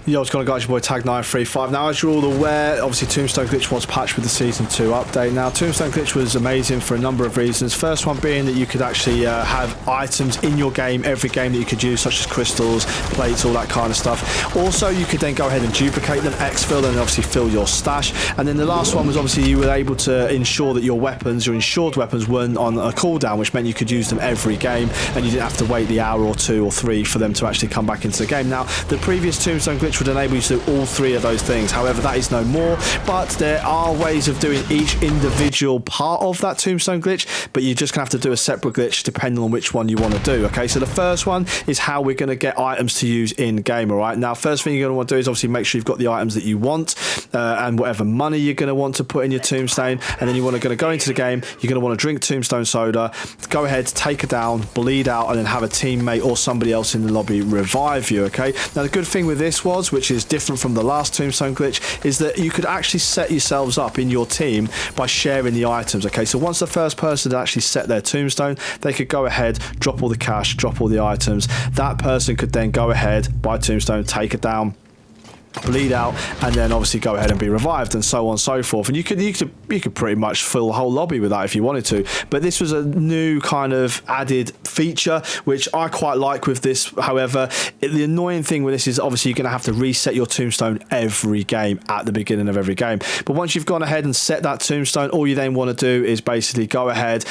Yo, what's going on, guys? Your boy Tag935. Now, as you're all aware, obviously Tombstone Glitch was patched with the Season 2 update. Now, Tombstone Glitch was amazing for a number of reasons. First one being that you could actually have items in your game, every game that you could use, such as crystals, plates, all that kind of stuff. Also, you could then go ahead and duplicate them, exfil, and obviously fill your stash. And then the last one was obviously you were able to ensure that your weapons, your insured weapons, weren't on a cooldown, which meant you could use them every game, and you didn't have to wait the hour or 2 or 3 for them to actually come back into the game. Now, the previous Tombstone Glitch would enable you to do all 3 of those things. However, that is no more, but there are ways of doing each individual part of that Tombstone Glitch, but you're just gonna have to do a separate glitch depending on which one you want to do. Okay, so the first one is how we're going to get items to use in game. All right, now first thing you're going to want to do is obviously make sure you've got the items that you want and whatever money you're going to want to put in your tombstone, and then you want to go into the game. You're going to want to drink tombstone soda, go ahead, take it down, bleed out, and then have a teammate or somebody else in the lobby revive you. Okay, now the good thing with this was, which is different from the last Tombstone Glitch, is that you could actually set yourselves up in your team by sharing the items. Okay, so once the first person had actually set their tombstone, they could go ahead, drop all the cash, drop all the items. That person could then go ahead, buy tombstone, take it down, bleed out, and then obviously go ahead and be revived, and so on and so forth. And you could pretty much fill the whole lobby with that if you wanted to. But this was a new kind of added feature which I quite like with this. However, the annoying thing with this is obviously you're going to have to reset your tombstone every game at the beginning of every game. But once you've gone ahead and set that tombstone, all you then want to do is basically go ahead,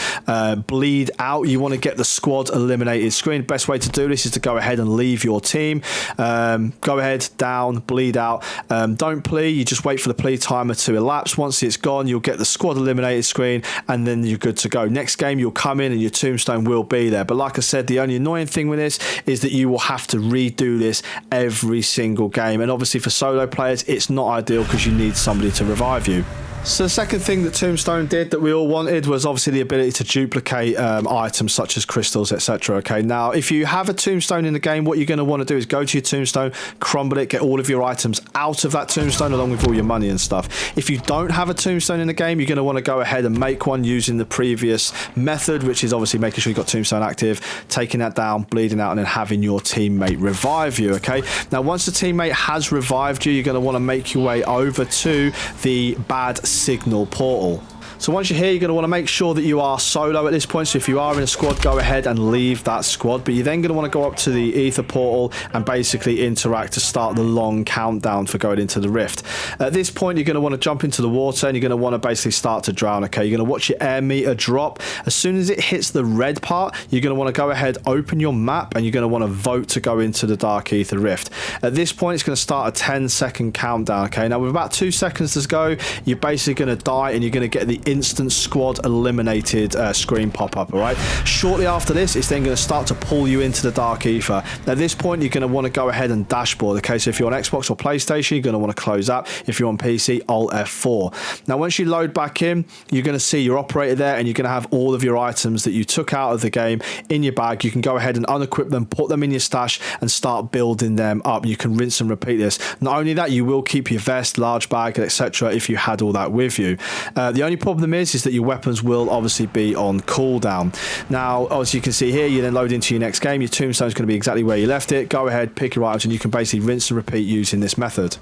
bleed out. You want to get the squad eliminated screen. Best way to do this is to go ahead and leave your team. Go ahead, down, bleed out. Don't plea, you just wait for the plea timer to elapse. Once it's gone, you'll get the squad eliminated screen, and then you're good to go. Next game, you'll come in and your tombstone will be there. But like I said, the only annoying thing with this is that you will have to redo this every single game, and obviously for solo players it's not ideal because you need somebody to revive you. So the second thing that Tombstone did that we all wanted was obviously the ability to duplicate items such as crystals, etc. Okay, now if you have a tombstone in the game, what you're going to want to do is go to your tombstone, crumble it, get all of your items out of that tombstone along with all your money and stuff. If you don't have a tombstone in the game, you're going to want to go ahead and make one using the previous method, which is obviously making sure you've got tombstone active, taking that down, bleeding out, and then having your teammate revive you. Okay, now once the teammate has revived you, you're going to want to make your way over to the bad signal portal. So once you're here, you're going to want to make sure that you are solo at this point. So if you are in a squad, go ahead and leave that squad. But you're then going to want to go up to the ether portal and basically interact to start the long countdown for going into the rift. At this point, you're going to want to jump into the water and you're going to want to basically start to drown. Okay, you're going to watch your air meter drop. As soon as it hits the red part, you're going to want to go ahead, open your map, and you're going to want to vote to go into the dark ether rift. At this point, it's going to start a 10-second countdown. Okay, now with about 2 seconds to go, you're basically going to die and you're going to get the instant squad eliminated screen pop up. All right, shortly after this, it's then going to start to pull you into the dark ether. At this point, you're going to want to go ahead and dashboard. Okay, so if you're on Xbox or PlayStation, you're going to want to close that. If you're on PC, Alt F4. Now once you load back in, you're going to see your operator there, and you're going to have all of your items that you took out of the game in your bag. You can go ahead and unequip them, put them in your stash, and start building them up. You can rinse and repeat this. Not only that, you will keep your vest, large bag, etc. if you had all that with you. The only problem is that your weapons will obviously be on cooldown. Now, as you can see here, you then load into your next game. Your tombstone is going to be exactly where you left it. Go ahead, pick your items, and you can basically rinse and repeat using this method.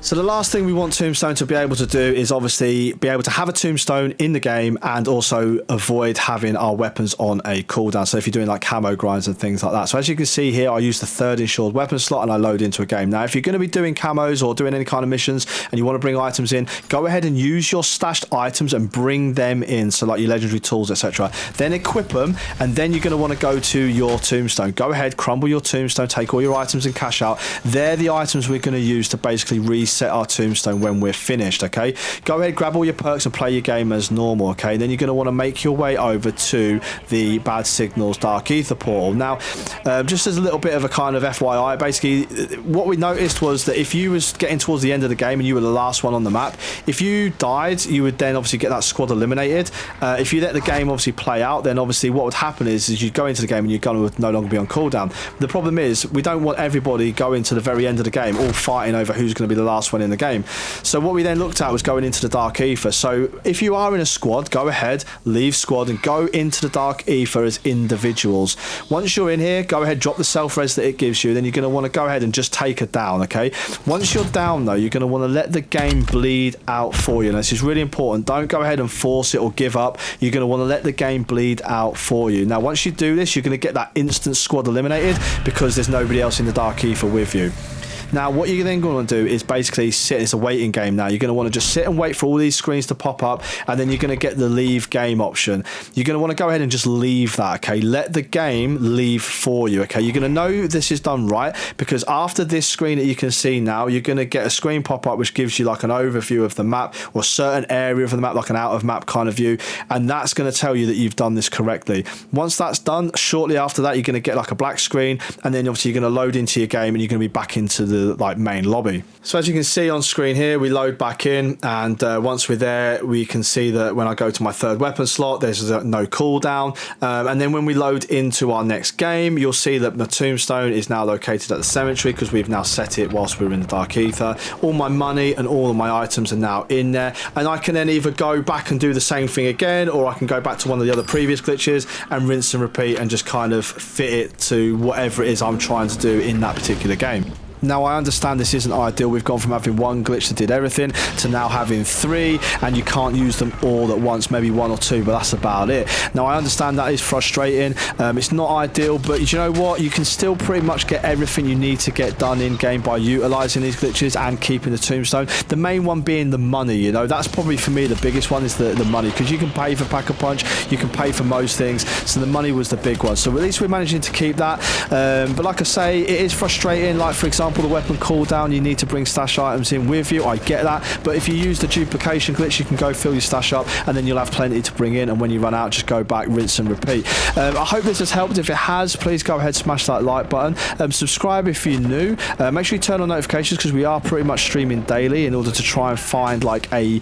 So the last thing we want Tombstone to be able to do is obviously be able to have a tombstone in the game and also avoid having our weapons on a cooldown. So if you're doing like camo grinds and things like that. So as you can see here, I use the 3rd insured weapon slot and I load into a game. Now, if you're going to be doing camos or doing any kind of missions and you want to bring items in, go ahead and use your stashed items and bring them in. So like your legendary tools, etc. Then equip them, and then you're going to want to go to your tombstone. Go ahead, crumble your tombstone, take all your items and cash out. They're the items we're going to use to basically reset our tombstone when we're finished. Okay, go ahead, grab all your perks and play your game as normal. Okay, then you're going to want to make your way over to the bad signals dark ether portal. Now, just as a little bit of a kind of FYI, basically what we noticed was that if you was getting towards the end of the game and you were the last one on the map, if you died, you would then obviously get that squad eliminated. If you let the game obviously play out, then obviously what would happen is you'd go into the game and you're going to no longer be on cooldown. The problem is we don't want everybody going to the very end of the game all fighting over who's going to be the last last one in the game. So what we then looked at was going into the Dark Ether. So if you are in a squad, go ahead, leave squad and go into the Dark Ether as individuals. Once you're in here, go ahead, drop the self-res that it gives you. Then you're going to want to go ahead and just take it down, okay? Once you're down, though, you're going to want to let the game bleed out for you. And this is really important. Don't go ahead and force it or give up. You're going to want to let the game bleed out for you. Now, once you do this, you're going to get that instant squad eliminated because there's nobody else in the Dark Ether with you. Now, what you're then going to do is basically sit. It's a waiting game now. You're going to want to just sit and wait for all these screens to pop up, and then you're going to get the leave game option. You're going to want to go ahead and just leave that, okay? Let the game leave for you, okay? You're going to know this is done right because after this screen that you can see now, you're going to get a screen pop up which gives you like an overview of the map or a certain area of the map, like an out of map kind of view, and that's going to tell you that you've done this correctly. Once that's done, shortly after that, you're going to get like a black screen, and then obviously you're going to load into your game and you're going to be back into the like main lobby. So as you can see on screen here, we load back in, and once we're there, we can see that when I go to my third weapon slot, there's no cooldown, and then when we load into our next game, you'll see that the tombstone is now located at the cemetery because we've now set it whilst we're in the Dark Ether. All my money and all of my items are now in there, and I can then either go back and do the same thing again, or I can go back to one of the other previous glitches and rinse and repeat and just kind of fit it to whatever it is I'm trying to do in that particular game. Now, I understand this isn't ideal. We've gone from having one glitch that did everything to now having 3, and you can't use them all at once, maybe 1 or 2, but that's about it. Now, I understand that is frustrating. It's not ideal, but you know what? You can still pretty much get everything you need to get done in-game by utilising these glitches and keeping the tombstone. The main one being the money, you know. That's probably, for me, the biggest one is the money, because you can pay for Pack-a-Punch, you can pay for most things, so the money was the big one. So at least we're managing to keep that. But like I say, it is frustrating. Like, for example, the weapon cooldown, you need to bring stash items in with you. I get that, but if you use the duplication glitch, you can go fill your stash up, and then you'll have plenty to bring in, and when you run out, just go back, rinse and repeat. I hope this has helped. If it has, please go ahead, smash that like button, subscribe if you're new, make sure you turn on notifications because we are pretty much streaming daily in order to try and find like a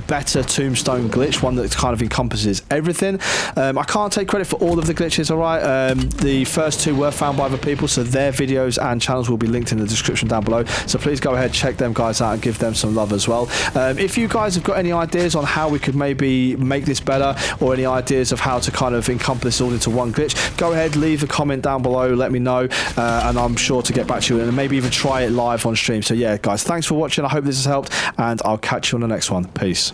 better tombstone glitch, one that kind of encompasses everything. I can't take credit for all of the glitches, alright? The first 2 were found by other people, so their videos and channels will be linked in the description down below, so please go ahead, check them guys out and give them some love as well. If you guys have got any ideas on how we could maybe make this better, or any ideas of how to kind of encompass all into one glitch, go ahead, leave a comment down below, let me know, and I'm sure to get back to you and maybe even try it live on stream. So yeah guys, thanks for watching. I hope this has helped, and I'll catch you on the next one. Peace.